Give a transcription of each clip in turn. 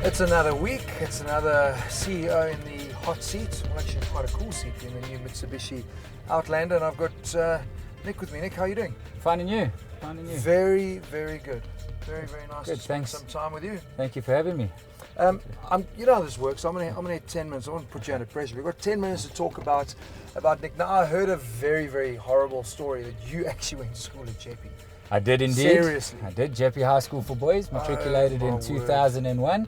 It's another week, it's another CEO in the hot seat. Well, actually quite a cool seat in the new Mitsubishi Outlander, and I've got Nick with me. Nick, how are you doing? Fine and you. Fine and you. Very, very good. Very, very nice Good, to spend thanks. some time with you. Thank you for having me. You know how this works. I'm gonna have 10 minutes. I won't put you under pressure. We've got 10 minutes to talk about Nick. Now, I heard a very, very horrible story that you actually went to school at JP. I did indeed. Seriously? I did. JP High School for Boys, matriculated Oh, my in word. 2001,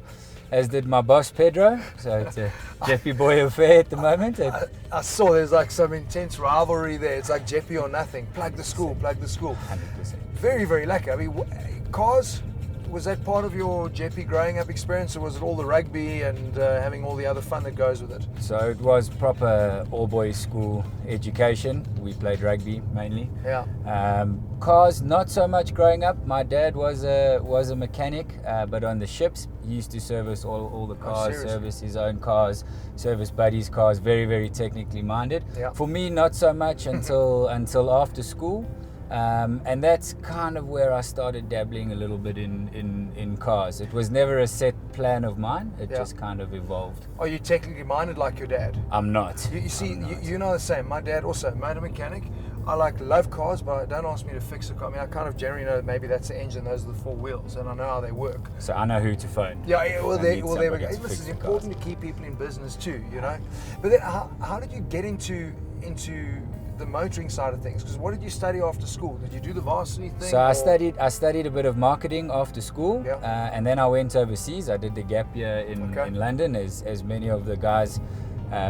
as did my boss Pedro. So it's a JP boy affair at the moment. I saw there's like some intense rivalry there. It's like JP or nothing. Plug the school, plug the school. 100%. Very, very lucky. I mean, cars, was that part of your JP growing up experience, or was it all the rugby and having all the other fun that goes with it? So it was proper all-boys school education. We played rugby mainly. Yeah. Cars, not so much growing up. My dad was a mechanic, but on the ships, he used to service all the cars, seriously? service his own cars, service buddies' cars. Very, very technically minded. Yeah. For me, not so much until after school. And that's kind of where I started dabbling a little bit in cars. It was never a set plan of mine. It Yeah. just kind of evolved. Are you technically minded like your dad? I'm not. You see, I'm not. you know the same. My dad also motor mechanic. I love cars, but don't ask me to fix a car. I mean, I kind of generally know that maybe that's the engine, those are the four wheels, and I know how they work. So I know who to phone. Yeah, well, I there need we go. somebody to This fix is the important cars. to keep people in business too, you know. But then, how did you get into the motoring side of things? Because what did you study after school? Did you do the varsity thing? So I or- studied a bit of marketing after school, Yeah. and then I went overseas. I did the gap year Okay. in London, as many of the guys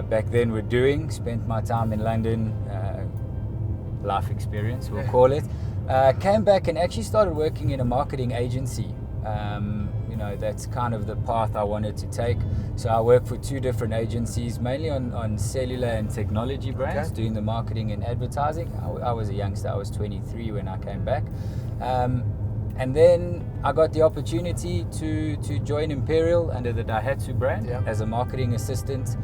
back then were doing. Spent my time in London, life experience we'll Yeah. call it. Came back and actually started working in a marketing agency. That's kind of the path I wanted to take. So I worked for two different agencies, mainly on cellular and technology brands, Okay. doing the marketing and advertising. I was a youngster. I was 23 when I came back. And then I got the opportunity to join Imperial under the Daihatsu brand Yeah. as a marketing assistant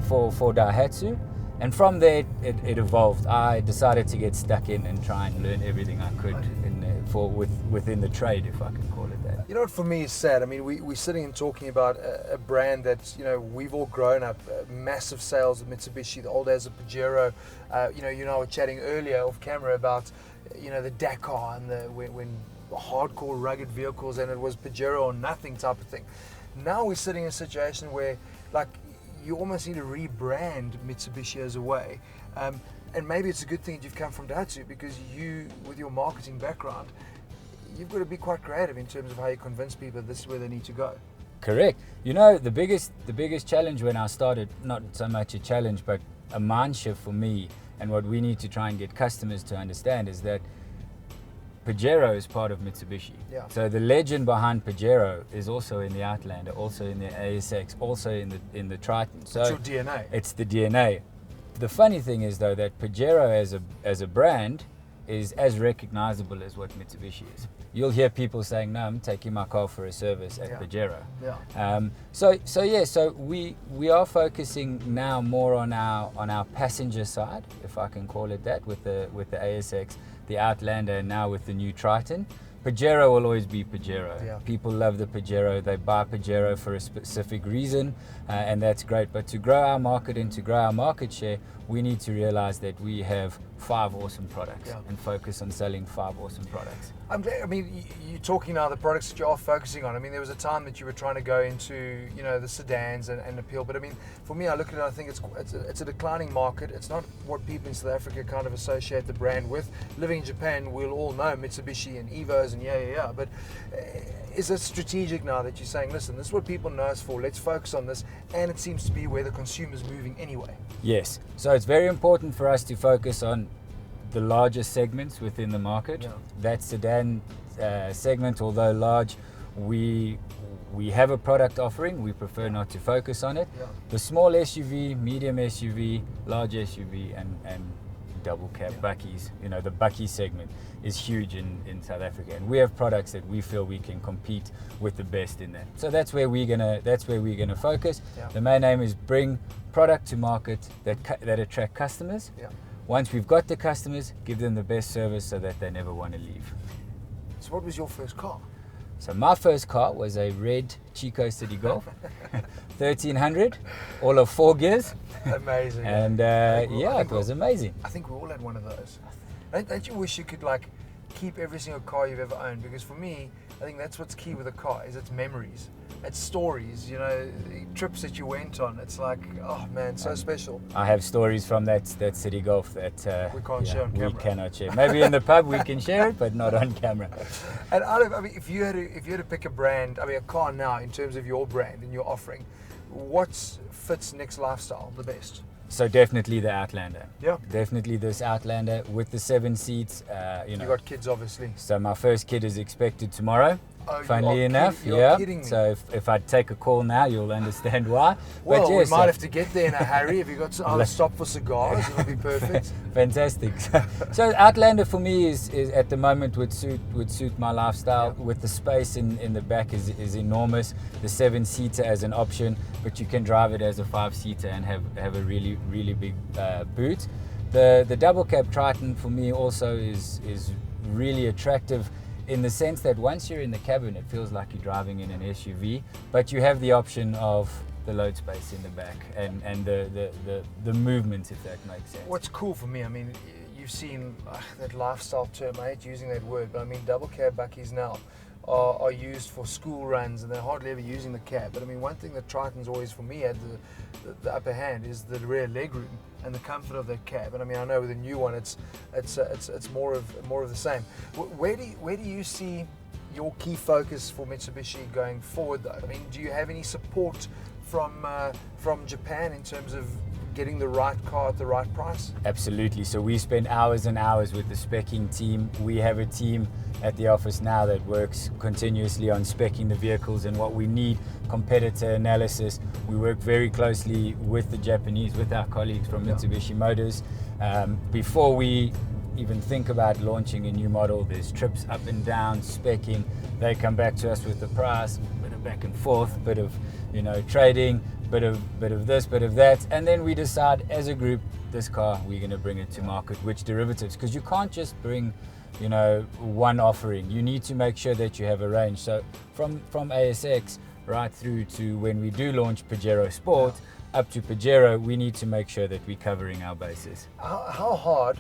for Daihatsu. And from there, it evolved. I decided to get stuck in and try and learn everything I could within the trade, if I can call it that. You know what, for me, is sad. I mean, we're sitting and talking about a brand that, you know, we've all grown up, massive sales of Mitsubishi, the old days of Pajero. You and I were chatting earlier off camera about, the Dakar and when hardcore rugged vehicles, and it was Pajero or nothing type of thing. Now we're sitting in a situation where, like, you almost need to rebrand Mitsubishi as a way. And maybe it's a good thing that you've come from Daihatsu, because you, with your marketing background, you've got to be quite creative in terms of how you convince people this is where they need to go. Correct. The biggest challenge when I started, not so much a challenge, but a mind shift for me, and what we need to try and get customers to understand, is that Pajero is part of Mitsubishi. Yeah. So the legend behind Pajero is also in the Outlander, also in the ASX, also in the Triton. So It's your DNA. it's the DNA. The funny thing is, though, that Pajero as a brand is as recognizable as what Mitsubishi is. You'll hear people saying, "No, I'm taking my car for a service at Yeah. Pajero." Yeah. So we are focusing now more on our passenger side, if I can call it that, with the ASX, the Outlander, and now with the new Triton. Pajero will always be Pajero. Yeah. People love the Pajero. They buy Pajero for a specific reason, and that's great. But to grow our market and to grow our market share, we need to realize that we have 5 awesome products, Yeah. and focus on selling 5 awesome products. I'm glad. I mean, you're talking now the products that you are focusing on. I mean, there was a time that you were trying to go into, the sedans and appeal. But I mean, for me, I look at it, I think it's a declining market. It's not what people in South Africa kind of associate the brand with. Living in Japan, we'll all know Mitsubishi and Evos and yeah. But is it strategic now that you're saying, listen, this is what people know us for. Let's focus on this, and it seems to be where the consumer's moving anyway. Yes. So it's very important for us to focus on the larger segments within the market. Yeah. That sedan segment, although large, we have a product offering. We prefer not to focus on it. Yeah. The small SUV, medium SUV, large SUV, and double cab buckies, the bucky segment is huge in South Africa, and we have products that we feel we can compete with the best in that. So that's where we're gonna focus. Yeah. The main aim is bring product to market that attract customers. Yeah. Once we've got the customers, give them the best service so that they never want to leave. So what was your first car? So my first car was a red Chico City Golf, 1300, all of 4 gears. Amazing. And it was amazing. I think we all had one of those. Don't you wish you could like keep every single car you've ever owned? Because for me, I think that's what's key with a car, is its memories, its stories, you know, trips that you went on. It's like, oh man, so special. I have stories from that City Golf that we can't share on camera. We cannot share. Maybe in the pub we can share it, but not on camera. And if you had to pick a brand, a car now in terms of your brand and your offering, what fits Nick's lifestyle the best? So definitely the Outlander. Yeah. Definitely this Outlander with the 7 seats. You got kids, obviously. So my first kid is expected tomorrow. Oh, funnily enough, you're kidding me. So if I take a call now, you'll understand why. Well, but yes, we might have to get there in a hurry. If you got to stop for cigars, it'll be perfect. Fantastic. So Outlander for me is at the moment would suit my lifestyle. Yeah. With the space in the back is enormous. The 7-seater as an option, but you can drive it as a 5-seater and have a really big boot. The double cab Triton for me also is really attractive, in the sense that once you're in the cabin, it feels like you're driving in an SUV, but you have the option of the load space in the back and the movement, if that makes sense. What's cool for me, you've seen that lifestyle term, I hate using that word, but double cab buckies now are used for school runs, and they're hardly ever using the cab. But one thing that Triton's always for me had the upper hand is the rear legroom and the comfort of that cab. And I know with the new one, it's more of the same. Where do you see your key focus for Mitsubishi going forward, though? Do you have any support from Japan in terms of getting the right car at the right price? Absolutely. So we spend hours and hours with the speccing team. We have a team at the office now that works continuously on speccing the vehicles and what we need, competitor analysis. We work very closely with the Japanese, with our colleagues from Mitsubishi Motors. Before we even think about launching a new model, there's trips up and down, speccing. They come back to us with the price, bit of back and forth, bit of trading, bit of this, bit of that, and then we decide as a group, this car, we're going to bring it to market, which derivatives, because you can't just bring one offering. You need to make sure that you have a range. So from ASX right through to when we do launch Pajero Sport, up to Pajero, we need to make sure that we're covering our bases. How hard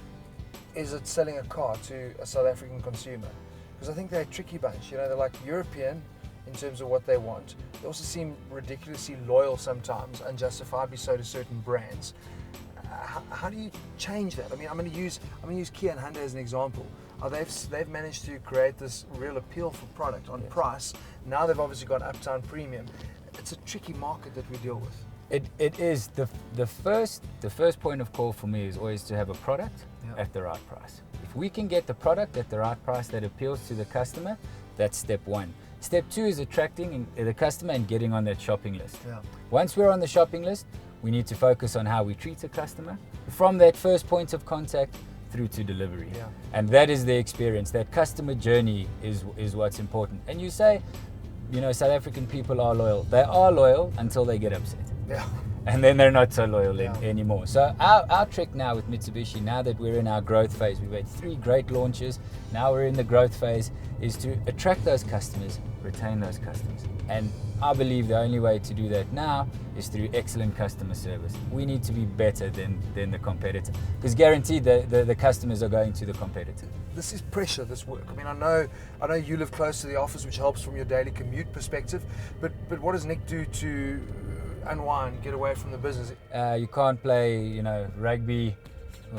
is it selling a car to a South African consumer? Because I think they're a tricky bunch. They're like European in terms of what they want. They also seem ridiculously loyal sometimes, unjustifiably so, to certain brands. How do you change that? I'm going to use Kia and Hyundai as an example. They've managed to create this real appeal for product on price. Now they've obviously got uptown premium. It's a tricky market that we deal with. It is. The first point of call for me is always to have a product at the right price. If we can get the product at the right price that appeals to the customer, that's step one. Step two is attracting the customer and getting on that shopping list. Yeah. Once we're on the shopping list, we need to focus on how we treat the customer from that first point of contact through to delivery. Yeah. And that is the experience. That customer journey is what's important. And you say, South African people are loyal. They are loyal until they get upset. Yeah. And then they're not so loyal anymore. So our trick now with Mitsubishi, now that we're in our growth phase, we've had 3 great launches, now we're in the growth phase, is to attract those customers, retain those customers. And I believe the only way to do that now is through excellent customer service. We need to be better than the competitor, because guaranteed the customers are going to the competitor. This is pressure, this work. I know you live close to the office, which helps from your daily commute perspective, but what does Nick do to unwind, get away from the business? You can't play, rugby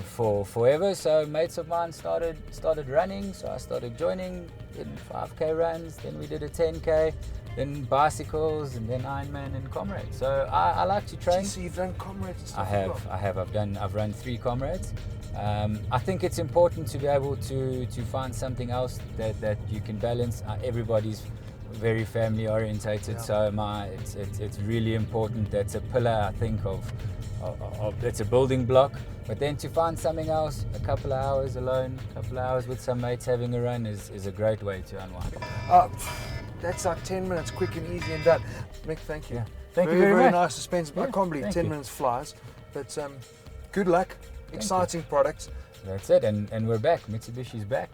for forever. So mates of mine started running. So I started joining in 5K runs. Then we did a 10K, then bicycles, and then Ironman and Comrades. So I like to train. So you've done Comrades and stuff? I have. I've run 3 Comrades. I think it's important to be able to find something else that you can balance. Everybody's very family orientated, so it's really important. That's a pillar, I think, of that's a building block. But then to find something else, a couple of hours alone, a couple of hours with some mates having a run is a great way to unwind. That's like 10 minutes, quick and easy and done. Mick, thank you. Yeah. Thank you very much. Very nice to spend. I can't believe 10 minutes flies. But good luck. Exciting product. That's it, and we're back. Mitsubishi's back.